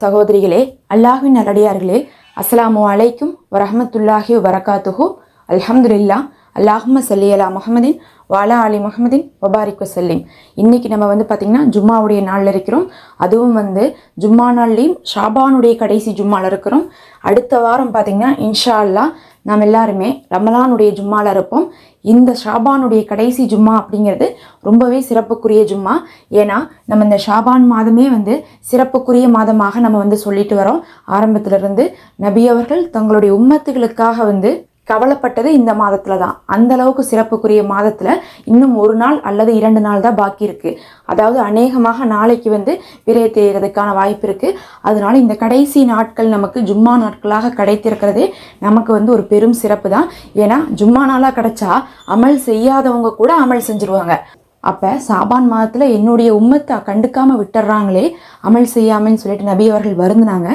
சகோதரிகளே, அல்லாஹ்வின் நல்லடியார்களே, அஸ்ஸலாமு அலைக்கும் வரஹ்மத்துல்லாஹி வபரகாத்துஹு. அல்ஹம்துலில்லாஹ். அல்லாஹும்ம ஸல்லி அலா முஹம்மதின் வஅலா ஆலி முஹம்மதின் வபாரிக் வஸல்லிம். இன்னைக்கு நம்ம பார்த்திங்கன்னா ஜும்மாவுடைய நாளில் இருக்கிறோம். அதுவும் ஜும்மா நாள்லேயும் ஷாபானுடைய கடைசி ஜும்மாவில் இருக்கிறோம். அடுத்த வாரம் பார்த்திங்கன்னா இன்ஷா அல்லாஹ் நாம் எல்லாருமே ரமலானுடைய ஜும்மாவில் இருப்போம். இந்த ஷாபானுடைய கடைசி ஜும்மா அப்படிங்கிறது ரொம்பவே சிறப்புக்குரிய ஜும்மா. ஏன்னா நம்ம இந்த ஷாபான் மாதமே சிறப்புக்குரிய மாதமாக நம்ம சொல்லிட்டு வரோம். ஆரம்பத்திலிருந்து நபி அவர்கள் தங்களுடைய உம்மத்துகளுக்காக கவலைப்பட்டது இந்த மாதத்தில் தான். அந்த அளவுக்கு சிறப்புக்குரிய மாதத்தில் இன்னும் ஒரு நாள் அல்லது 2 நாள் தான் பாக்கி இருக்குது. அதாவது அநேகமாக நாளைக்கு பிறை தேய்கிறதுக்கான வாய்ப்பு இருக்குது. அதனால இந்த கடைசி நாட்கள் நமக்கு ஜும்மா நாட்களாக கிடைத்திருக்கிறதே நமக்கு ஒரு பெரும் சிறப்பு தான். ஏன்னா ஜும்மா நாளாக கிடைச்சா அமல் செய்யாதவங்க கூட அமல் செஞ்சுருவாங்க. அப்போ ஷாபான் மாதத்தில் என்னுடைய உம்மத்தை கண்டுக்காமல் விட்டுறாங்களே அமல் செய்யாமன்னு சொல்லிட்டு நபி அவர்கள் வருந்தினாங்க.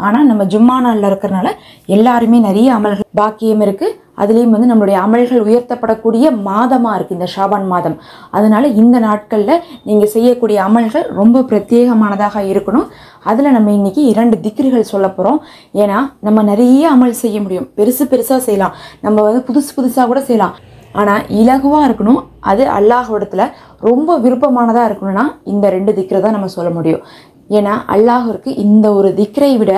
ஆனால் நம்ம ஜும்மா நாளில் இருக்கிறனால எல்லாருமே நிறைய அமல்கள் பாக்கியம் இருக்குது. அதுலேயும் நம்மளுடைய அமல்கள் உயர்த்தப்படக்கூடிய மாதமாக இருக்குது இந்த ஷாபான் மாதம். அதனால் இந்த நாட்களில் நீங்கள் செய்யக்கூடிய அமல்கள் ரொம்ப பிரத்யேகமானதாக இருக்கணும். அதில் நம்ம இன்றைக்கி 2 திக்ருகள் சொல்ல போகிறோம். ஏன்னா நம்ம நிறைய அமல் செய்ய முடியும், பெருசாக செய்யலாம், நம்ம புதுசாக கூட செய்யலாம். ஆனால் இலகுவாக இருக்கணும், அது அல்லாஹ்விடத்தில் ரொம்ப விருப்பமானதாக இருக்கணும்னா இந்த 2 திக்ரை தான் நம்ம சொல்ல முடியும். ஏன்னா அல்லாஹ்விற்கு இந்த ஒரு திக்ரை விட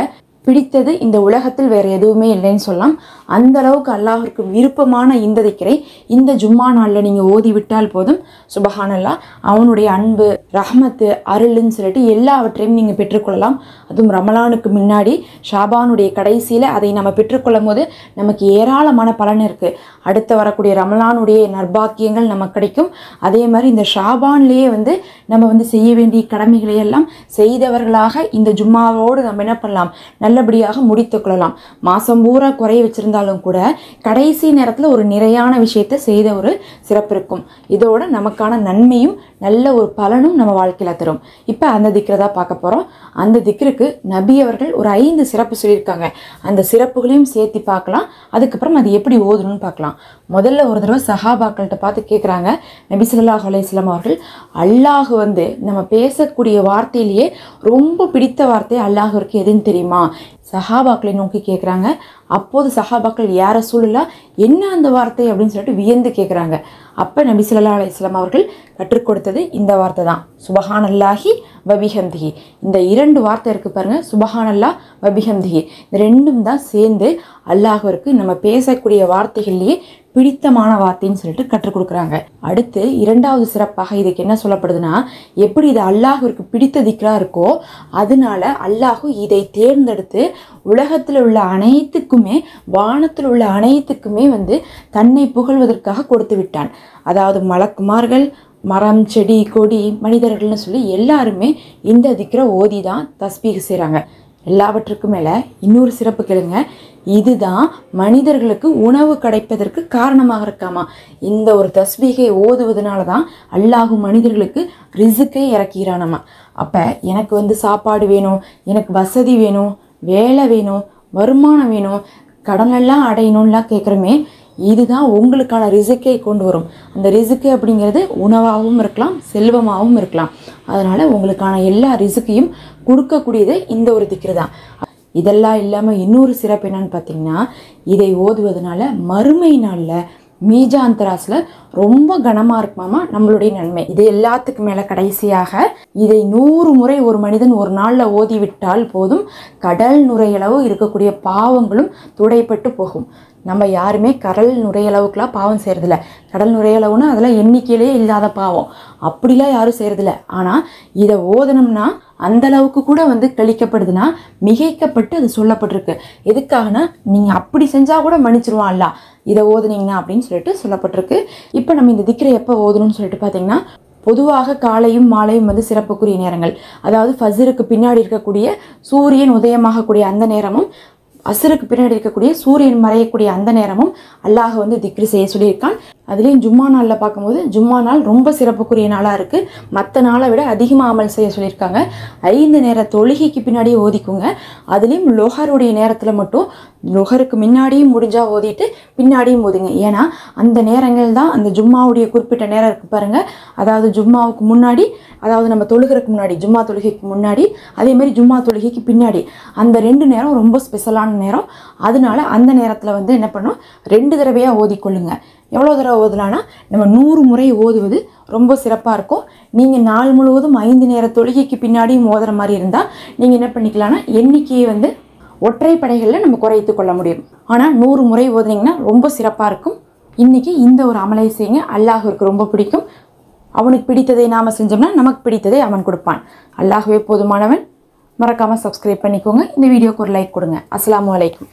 பிடித்தது இந்த உலகத்தில் வேறு எதுவுமே இல்லைன்னு சொல்லலாம். அந்த அளவுக்கு அல்லாஹ்விற்கு விருப்பமான இந்த திக்ரை இந்த ஜும்மா நாளில் நீங்கள் ஓதி விட்டால் போதும். சுபஹானல்லாஹ், அவனுடைய அன்பு, ரஹ்மத்து, அருள்னு சொல்லிட்டு எல்லாவற்றையும் நீங்கள் பெற்றுக்கொள்ளலாம். அதுவும் ரமலானுக்கு முன்னாடி ஷாபானுடைய கடைசியில் அதை நம்ம பெற்றுக்கொள்ளும் போது நமக்கு ஏராளமான பலன் இருக்குது. அடுத்து வரக்கூடிய ரமலானுடைய நற்பாக்கியங்கள் நமக்கு கிடைக்கும். அதே மாதிரி இந்த ஷாபான்லேயே நம்ம செய்ய வேண்டிய கடமைகளை எல்லாம் செய்தவர்களாக இந்த ஜும்மாவோடு நம்ம என்ன பண்ணலாம், நல்லபடியாக முடித்து கொள்ளலாம். மாதம் பூரா குறைய வச்சுருந்தாலும் கூட கடைசி நேரத்தில் ஒரு நிறையான விஷயத்தை செய்த ஒரு சிறப்பு இருக்கும். இதோட நமக்கான நன்மையும் நல்ல ஒரு பலனும் நம்ம வாழ்க்கையில் தரும். இப்போ அந்த திக்ரை தான் பார்க்க போகிறோம். அந்த திக்ருக்கு நபி அவர்கள் ஒரு 5 சிறப்பு சொல்லியிருக்காங்க. அந்த சிறப்புகளையும் சேர்த்து பார்க்கலாம். அதுக்கப்புறம் அது எப்படி ஓதணும்னு பார்க்கலாம். முதல்ல ஒரு தடவை சஹாபாக்கள்கிட்ட பார்த்து கேட்குறாங்க, நபி ஸல்லல்லாஹு அலைஹி வஸல்லம் அவர்கள், அல்லாஹ் நம்ம பேசக்கூடிய வார்த்தையிலேயே ரொம்ப பிடித்த வார்த்தை அல்லாஹ்விற்கு எதுன்னு தெரியுமா? சஹாபாக்களை நோக்கி கேட்குறாங்க. அப்போது சஹாபாக்கள் யா ரசூலுல்லாஹ், என்ன அந்த வார்த்தை அப்படின்னு சொல்லிட்டு வியந்து கேட்குறாங்க. அப்போ நபி ஸல்லல்லாஹு அலைஹி வஸல்லம் அவர்கள் கற்றுக் கொடுத்தது இந்த வார்த்தை தான், சுபஹானல்லாஹி வபிஹம்திஹி. இந்த 2 வார்த்தை இருக்குது பாருங்கள், சுபஹானல்லாஹ் வபிஹம்திஹி. இந்த 2ம் தான் சேர்ந்து அல்லாஹ்விற்கு நம்ம பேசக்கூடிய வார்த்தைகள்லேயே பிடித்தமான வார்த்தைன்னு சொல்லிட்டு கற்றுக் கொடுக்குறாங்க. அடுத்து 2வது சிறப்பாக இதுக்கு என்ன சொல்லப்படுதுன்னா, எப்படி இது அல்லாஹ்விற்கு பிடித்த திக்ரா இருக்கோ அதனால அல்லாஹு இதை தேர்ந்தெடுத்து உலகத்தில் உள்ள அனைத்துக்குமே வானத்தில் உள்ள அனைத்துக்குமே தன்னை புகழ்வதற்காக கொடுத்து விட்டான். அதாவது மலக்குமார்கள், மரம், செடி, கொடி, மனிதர்கள்னு சொல்லி எல்லாருமே இந்த திக்ரை ஓதி தான் தஸ்பீஹ் செய்கிறாங்க. எல்லாவற்றுக்கும் மேலே இன்னொரு சிறப்பு கேளுங்க, இதுதான் மனிதர்களுக்கு உணவு கிடைப்பதற்கு காரணமாக இருக்காமா. இந்த ஒரு தஸ்பீகை ஓதுவதனால தான் அல்லாஹு மனிதர்களுக்கு ரிசுக்கை இறக்கிறானாமா. அப்போ எனக்கு சாப்பாடு வேணும், எனக்கு வசதி வேணும், வேலை வேணும், வருமானம் வேணும், கடனெல்லாம் அடையணும்லாம் கேட்குறோமே, இதுதான் உங்களுக்கான ரிசுக்கை கொண்டு வரும். அந்த ரிசுக்கு அப்படிங்கிறது உணவாகவும் இருக்கலாம், செல்வமாகவும் இருக்கலாம். அதனால் உங்களுக்கான எல்லா ரிசுக்கையும் கொடுக்கக்கூடியது இந்த ஒரு திக்ரு தான். இதெல்லாம் இல்லாமல் இன்னொரு சிறப்பு என்னன்னு பார்த்தீங்கன்னா, இதை ஓதுவதனால மறுமை நாளில் மீஜான் தராஸில் ரொம்ப கனமாக இருக்குமாமா நம்மளுடைய நன்மை. இது எல்லாத்துக்கு மேலே கடைசியாக இதை 100 முறை ஒரு மனிதன் ஒரு நாளில் ஓதிவிட்டால் போதும், கடல் நுரையளவு இருக்கக்கூடிய பாவங்களும் துடைப்பட்டு போகும். நம்ம யாருமே கடல் நுரையளவுக்குலாம் பாவம் செய்கிறதில்ல. கடல் நுரையளவுன்னா அதெல்லாம் எண்ணிக்கையிலே இல்லாத பாவம், அப்படிலாம் யாரும் செய்கிறதில்ல. ஆனால் இதை ஓதனம்னா அந்த அளவுக்கு கூட கழிக்கப்படுதுன்னா மிகைக்கப்பட்டு அது சொல்லப்பட்டிருக்கு. எதுக்காகனா நீங்கள் அப்படி செஞ்சால் கூட மன்னிச்சிருவான்ல இதை ஓதுனீங்கன்னா அப்படின்னு சொல்லிட்டு சொல்லப்பட்டிருக்கு. இப்போ நம்ம இந்த திக்ரை எப்போ ஓதணும்னு சொல்லிட்டு பார்த்தீங்கன்னா, பொதுவாக காலையும் மாலையும் சிறப்புக்குரிய நேரங்கள். அதாவது ஃபஜ்ருக்கு பின்னாடி இருக்கக்கூடிய சூரியன் உதயமாகக்கூடிய அந்த நேரமும் அசருக்கு பின்னாடி இருக்கக்கூடிய சூரியன் மறையக்கூடிய அந்த நேரமும் அல்லாஹ் வந்து திக்ரு செய்ய சொல்லியிருக்கான். அதுலேயும் ஜும்மா நாளில் பார்க்கும்போது ஜும்மா நாள் ரொம்ப சிறப்புக்குரிய நாளாக இருக்குது. மற்ற நாளை விட அதிகமாக அமல் செய்ய சொல்லியிருக்காங்க. 5 நேர தொழுகைக்கு பின்னாடியே ஓதிக்குங்க. அதுலேயும் லொஹருடைய நேரத்தில் மட்டும் லொஹருக்கு முன்னாடியும் முடிஞ்சால் ஓதிட்டு பின்னாடியும் ஓதுங்க. ஏன்னா அந்த நேரங்கள் தான் அந்த ஜும்மாவுடைய குறிப்பிட்ட நேரம் இருக்குது பாருங்கள். அதாவது ஜும்மாவுக்கு முன்னாடி, அதாவது நம்ம தொழுகிறதுக்கு முன்னாடி, ஜும்மா தொழுகைக்கு முன்னாடி, அதேமாதிரி ஜும்மா தொழுகைக்கு பின்னாடி, அந்த 2 நேரம் ரொம்ப ஸ்பெஷலான நேரம். அதனால அந்த நேரத்தில் வந்து என்ன பண்ணோம், 2 தடவையாக ஓதிக்கொள்ளுங்க. எவ்வளோ தடவை ஓதலான்னா நம்ம 100 முறை ஓதுவது ரொம்ப சிறப்பாக இருக்கும். நீங்கள் நாள் முழுவதும் 5 நேர தொழுகைக்கு பின்னாடியும் ஓதுற மாதிரி இருந்தால் நீங்கள் என்ன பண்ணிக்கலாம்னா எண்ணிக்கையை வந்து ஒற்றைப்படைகளில் நம்ம குறைத்து கொள்ள முடியும். ஆனால் 100 முறை ஓதுனீங்கன்னா ரொம்ப சிறப்பாக இருக்கும். இன்றைக்கி இந்த ஒரு அமலை செய்யுங்க. அல்லாஹ்விற்கு ரொம்ப பிடிக்கும். அவனுக்கு பிடித்ததை நாம் செஞ்சோம்னா நமக்கு பிடித்ததை அவன் கொடுப்பான். அல்லாஹ்வே போதுமானவன். மறக்காமல் சப்ஸ்கிரைப் பண்ணிக்கோங்க. இந்த வீடியோக்கு ஒரு லைக் கொடுங்க. அஸ்ஸலாமு அலைக்கும்.